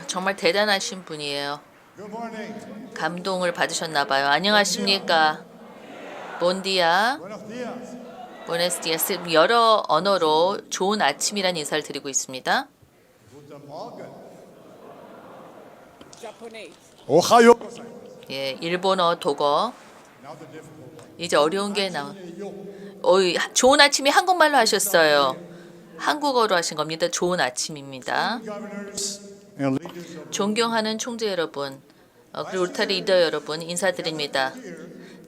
정말 대단하신 분이에요. 감동을 받으셨나 봐요. 안녕하십니까? 본디야, 보네스 디아스. 여러 언어로 좋은 아침이란 인사를 드리고 있습니다. 오하요. 예, 일본어, 독어. 이제 어려운 게 좋은 아침이 한국말로 하셨어요. 한국어로 하신 겁니다. 좋은 아침입니다. 존경하는 총재 여러분, 그리고 로타리 리더 여러분 인사드립니다.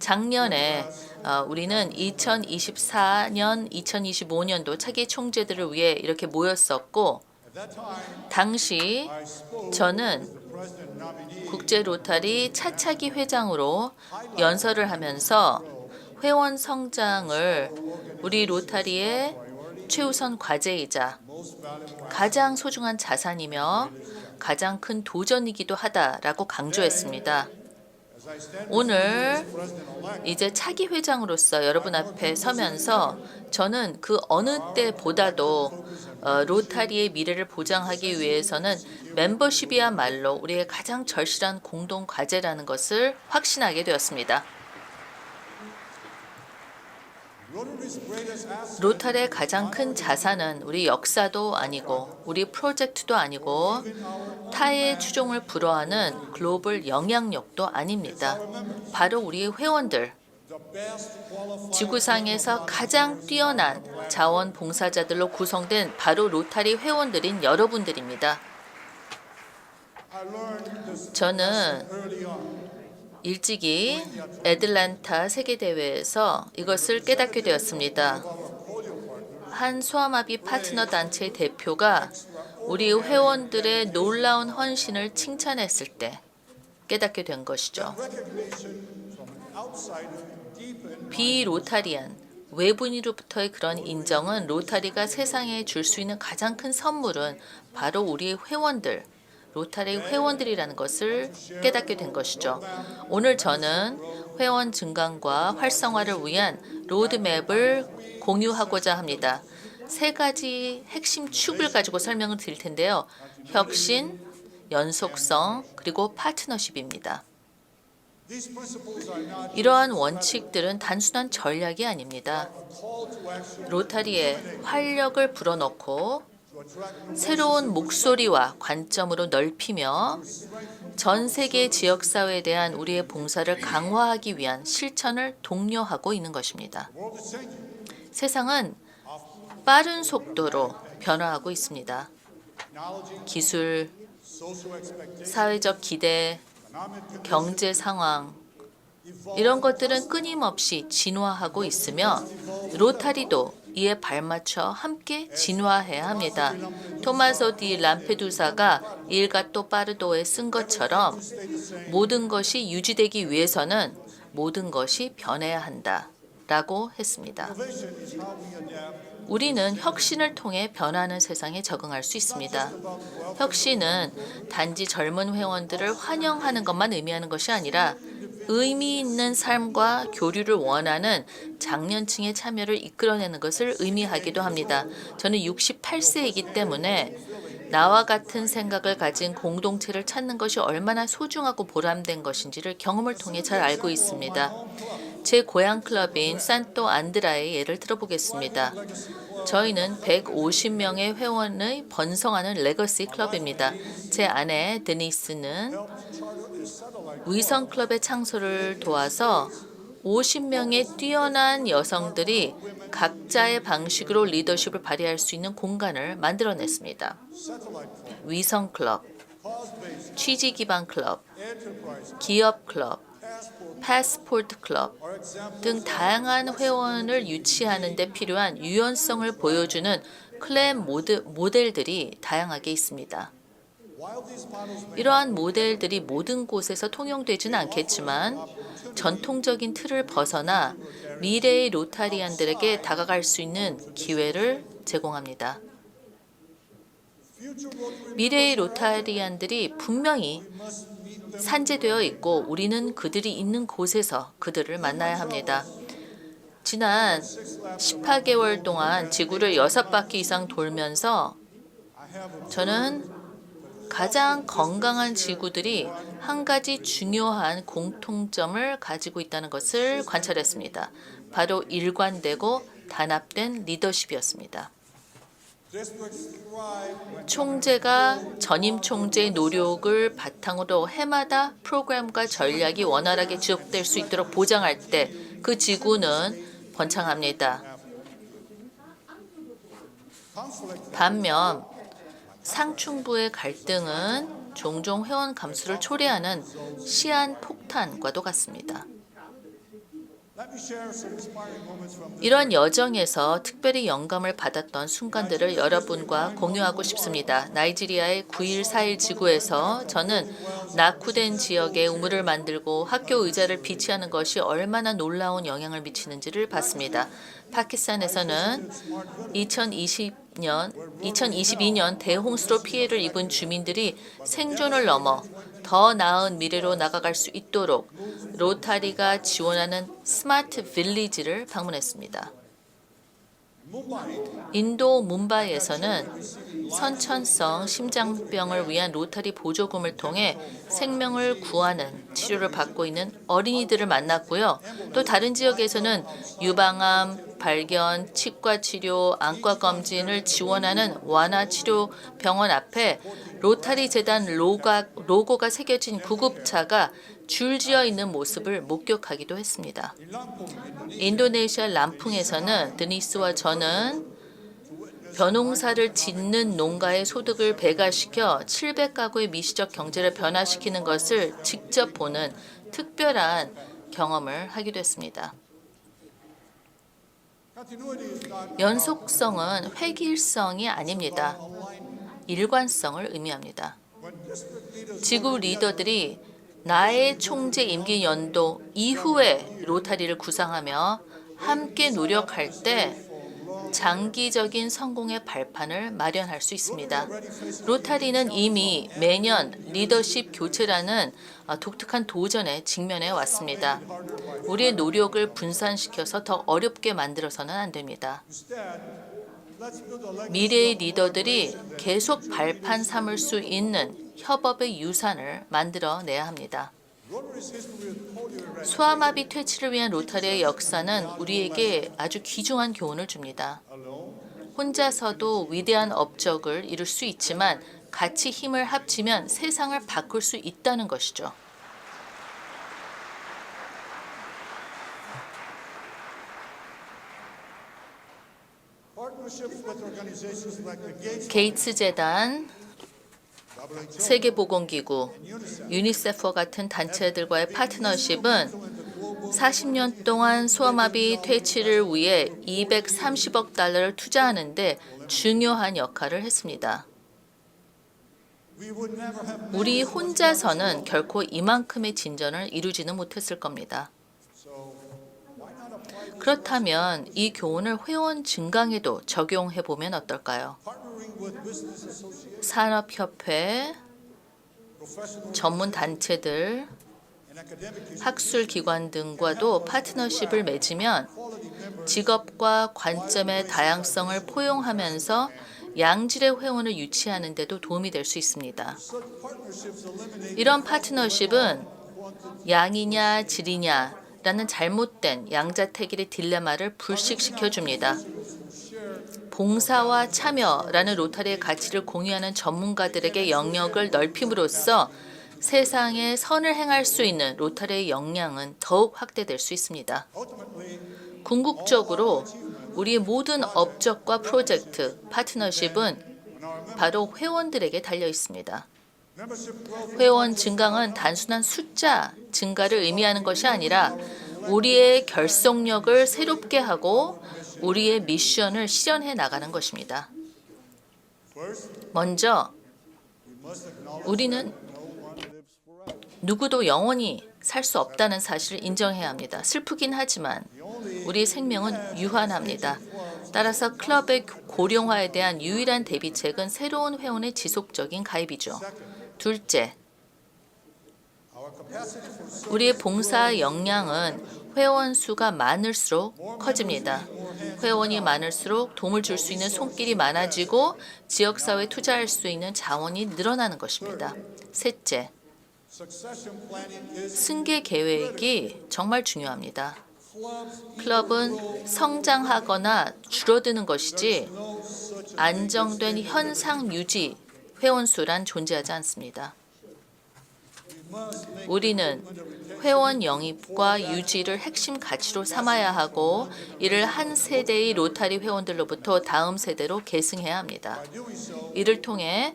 작년에 우리는 2024년, 2025년도 차기 총재들을 위해 이렇게 모였었고, 당시 저는 국제 로타리 차차기 회장으로 연설을 하면서 회원 성장을 우리 로타리의 최우선 과제이자 가장 소중한 자산이며 가장 큰 도전이기도 하다라고 강조했습니다. 오늘 이제 차기 회장으로서 여러분 앞에 서면서 저는 그 어느 때보다도 로타리의 미래를 보장하기 위해서는 멤버십이야말로 우리의 가장 절실한 공동 과제라는 것을 확신하게 되었습니다. 로타리의 가장 큰 자산은 우리 역사도 아니고 우리 프로젝트도 아니고 타의 추종을 불허하는 글로벌 영향력도 아닙니다. 바로 우리 회원들, 지구상에서 가장 뛰어난 자원봉사자들로 구성된 바로 로타리 회원들인 여러분들입니다. 저는 일찍이 애틀랜타 세계대회에서 이것을 깨닫게 되었습니다. 한 소아마비 파트너 단체 대표가 우리 회원들의 놀라운 헌신을 칭찬했을 때 깨닫게 된 것이죠. 비로타리안, 외부인으로부터의 그런 인정은 로타리가 세상에 줄 수 있는 가장 큰 선물은 바로 우리 회원들, 로타리 회원들이라는 것을 깨닫게 된 것이죠. 오늘 저는 회원 증강과 활성화를 위한 로드맵을 공유하고자 합니다. 세 가지 핵심 축을 가지고 설명을 드릴 텐데요. 혁신, 연속성, 그리고 파트너십입니다. 이러한 원칙들은 단순한 전략이 아닙니다. 로타리의 활력을 불어넣고 새로운 목소리와 관점으로 넓히며 전 세계 지역사회에 대한 우리의 봉사를 강화하기 위한 실천을 독려하고 있는 것입니다. 세상은 빠른 속도로 변화하고 있습니다. 기술, 사회적 기대, 경제 상황, 이런 것들은 끊임없이 진화하고 있으며 로타리도 이에 발맞춰 함께 진화해야 합니다. 토마소 디 람페두사가 Il gatto pardo에 쓴 것처럼 모든 것이 유지되기 위해서는 모든 것이 변해야 한다 라고 했습니다. 우리는 혁신을 통해 변하는 세상에 적응할 수 있습니다. 혁신은 단지 젊은 회원들을 환영하는 것만 의미하는 것이 아니라 의미 있는 삶과 교류를 원하는 장년층의 참여를 이끌어내는 것을 의미하기도 합니다. 저는 68세이기 때문에 나와 같은 생각을 가진 공동체를 찾는 것이 얼마나 소중하고 보람된 것인지를 경험을 통해 잘 알고 있습니다. 제 고향 클럽인 산토 안드라의 예를 들어보겠습니다. 저희는 150명의 회원의 번성하는 레거시 클럽입니다. 제 아내 데니스는 위성 클럽의 창소를 도와서 50명의 뛰어난 여성들이 각자의 방식으로 리더십을 발휘할 수 있는 공간을 만들어냈습니다. 위성 클럽, 취지 기반 클럽, 기업 클럽, 패스포트 클럽 등 다양한 회원을 유치하는 데 필요한 유연성을 보여주는 클럽 모델들이 다양하게 있습니다. 이러한 모델들이 모든 곳에서 통용되지는 않겠지만 전통적인 틀을 벗어나 미래의 로타리안들에게 다가갈 수 있는 기회를 제공합니다. 미래의 로타리안들이 분명히 산재되어 있고 우리는 그들이 있는 곳에서 그들을 만나야 합니다. 지난 18개월 동안 지구를 6바퀴 이상 돌면서 저는 가장 건강한 지구들이 한 가지 중요한 공통점을 가지고 있다는 것을 관찰했습니다. 바로 일관되고 단합된 리더십이었습니다. 총재가 전임 총재의 노력을 바탕으로 해마다 프로그램과 전략이 원활하게 지속될 수 있도록 보장할 때 그 지구는 번창합니다. 반면 상층부의 갈등은 종종 회원 감수를 초래하는 시한폭탄과도 같습니다. 이런 여정에서 특별히 영감을 받았던 순간들을 여러분과 공유하고 싶습니다. 나이지리아의 9.11 지구에서 저는 낙후된 지역에 우물을 만들고 학교 의자를 비치하는 것이 얼마나 놀라운 영향을 미치는지를 봤습니다. 파키스탄에서는 2022년 대홍수로 피해를 입은 주민들이 생존을 넘어 더 나은 미래로 나아갈 수 있도록 로타리가 지원하는 스마트 빌리지를 방문했습니다. 인도 뭄바이에서는 선천성 심장병을 위한 로타리 보조금을 통해 생명을 구하는 치료를 받고 있는 어린이들을 만났고요. 또 다른 지역에서는 유방암 발견, 치과 치료, 안과 검진을 지원하는 완화 치료 병원 앞에 로타리 재단 로고가 새겨진 구급차가 줄지어 있는 모습을 목격하기도 했습니다. 인도네시아 람풍에서는 드니스와 저는 벼농사를 짓는 농가의 소득을 배가시켜 700가구의 미시적 경제를 변화시키는 것을 직접 보는 특별한 경험을 하기도 했습니다. 연속성은 획일성이 아닙니다. 일관성을 의미합니다. 지구 리더들이 나의 총재 임기 연도 이후에 로타리를 구상하며 함께 노력할 때 장기적인 성공의 발판을 마련할 수 있습니다. 로타리는 이미 매년 리더십 교체라는 독특한 도전에 직면해 왔습니다. 우리의 노력을 분산시켜서 더 어렵게 만들어서는 안 됩니다. 미래의 리더들이 계속 발판 삼을 수 있는 협업의 유산을 만들어내야 합니다. 소아마비 퇴치를 위한 로타리의 역사는 우리에게 아주 귀중한 교훈을 줍니다. 혼자서도 위대한 업적을 이룰 수 있지만 같이 힘을 합치면 세상을 바꿀 수 있다는 것이죠. 게이츠 재단, 세계보건기구, 유니세프와 같은 단체들과의 파트너십은 40년 동안 소아마비 퇴치를 위해 230억 달러를 투자하는 데 중요한 역할을 했습니다. 우리 혼자서는 결코 이만큼의 진전을 이루지는 못했을 겁니다. 그렇다면 이 교훈을 회원 증강에도 적용해 보면 어떨까요? 산업협회, 전문 단체들, 학술기관 등과도 파트너십을 맺으면 직업과 관점의 다양성을 포용하면서 양질의 회원을 유치하는 데도 도움이 될 수 있습니다. 이런 파트너십은 양이냐 질이냐 라는 잘못된 양자택일의 딜레마를 불식시켜줍니다. 봉사와 참여라는 로타리의 가치를 공유하는 전문가들에게 영역을 넓힘으로써 세상에 선을 행할 수 있는 로타리의 역량은 더욱 확대될 수 있습니다. 궁극적으로 우리의 모든 업적과 프로젝트, 파트너십은 바로 회원들에게 달려 있습니다. 회원 증강은 단순한 숫자 증가를 의미하는 것이 아니라 우리의 결속력을 새롭게 하고 우리의 미션을 실현해 나가는 것입니다. 먼저 우리는 누구도 영원히 살 수 없다는 사실을 인정해야 합니다. 슬프긴 하지만 우리의 생명은 유한합니다. 따라서 클럽의 고령화에 대한 유일한 대비책은 새로운 회원의 지속적인 가입이죠. 둘째, 우리의 봉사 역량은 회원 수가 많을수록 커집니다. 회원이 많을수록 도움을 줄 수 있는 손길이 많아지고 지역사회에 투자할 수 있는 자원이 늘어나는 것입니다. 셋째, 승계 계획이 정말 중요합니다. 클럽은 성장하거나 줄어드는 것이지 안정된 현상 유지 회원 수란 존재하지 않습니다. 우리는 회원 영입과 유지를 핵심 가치로 삼아야 하고 이를 한 세대의 로타리 회원들로부터 다음 세대로 계승해야 합니다. 이를 통해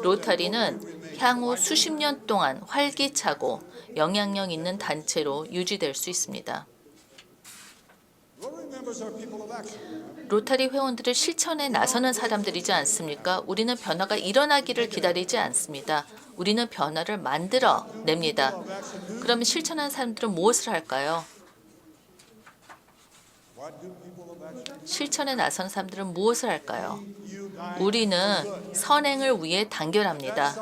로타리는 향후 수십 년 동안 활기차고 영향력 있는 단체로 유지될 수 있습니다. 로타리 회원들을 실천에 나서는 사람들이지 않습니까? 우리는 변화가 일어나기를 기다리지 않습니다. 우리는 변화를 만들어 냅니다. 그러면 실천하는 사람들은 무엇을 할까요? 실천에 나서는 사람들은 무엇을 할까요? 우리는 선행을 위해 단결합니다.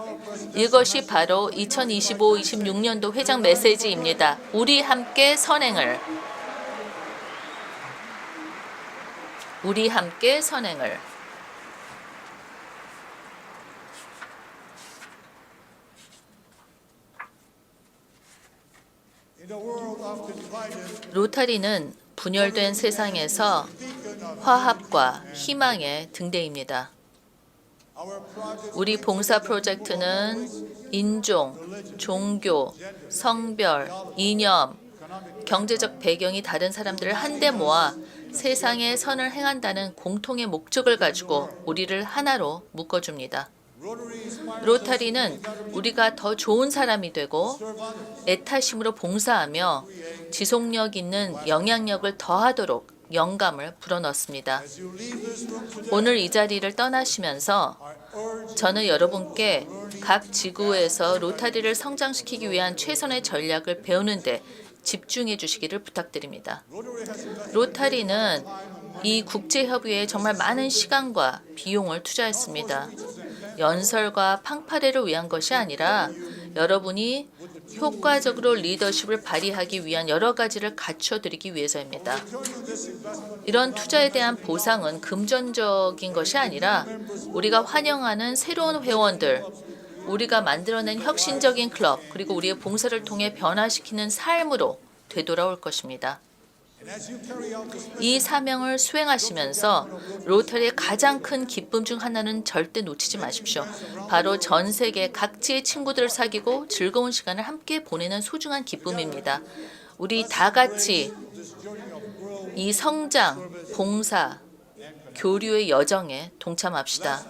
이것이 바로 2025-26년도 회장 메시지입니다. 우리 함께 선행을. 우리 함께 선행을. 로타리는 분열된 세상에서 화합과 희망의 등대입니다. 우리 봉사 프로젝트는 인종, 종교, 성별, 이념, 경제적 배경이 다른 사람들을 한데 모아 세상에 선을 행한다는 공통의 목적을 가지고 우리를 하나로 묶어줍니다. 로타리는 우리가 더 좋은 사람이 되고 애타심으로 봉사하며 지속력 있는 영향력을 더하도록 영감을 불어넣습니다. 오늘 이 자리를 떠나시면서 저는 여러분께 각 지구에서 로타리를 성장시키기 위한 최선의 전략을 배우는 데 집중해 주시기를 부탁드립니다. 로타리는 이 국제협의회에 정말 많은 시간과 비용을 투자했습니다. 연설과 팡파레를 위한 것이 아니라 여러분이 효과적으로 리더십을 발휘하기 위한 여러 가지를 갖춰드리기 위해서입니다. 이런 투자에 대한 보상은 금전적인 것이 아니라 우리가 환영하는 새로운 회원들, 우리가 만들어낸 혁신적인 클럽, 그리고 우리의 봉사를 통해 변화시키는 삶으로 되돌아올 것입니다. 이 사명을 수행하시면서 로터리의 가장 큰 기쁨 중 하나는 절대 놓치지 마십시오. 바로 전 세계 각지의 친구들을 사귀고 즐거운 시간을 함께 보내는 소중한 기쁨입니다. 우리 다 같이 이 성장, 봉사, 교류의 여정에 동참합시다.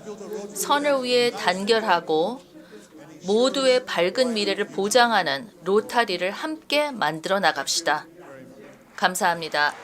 선을 위해 단결하고 모두의 밝은 미래를 보장하는 로타리를 함께 만들어 나갑시다. 감사합니다.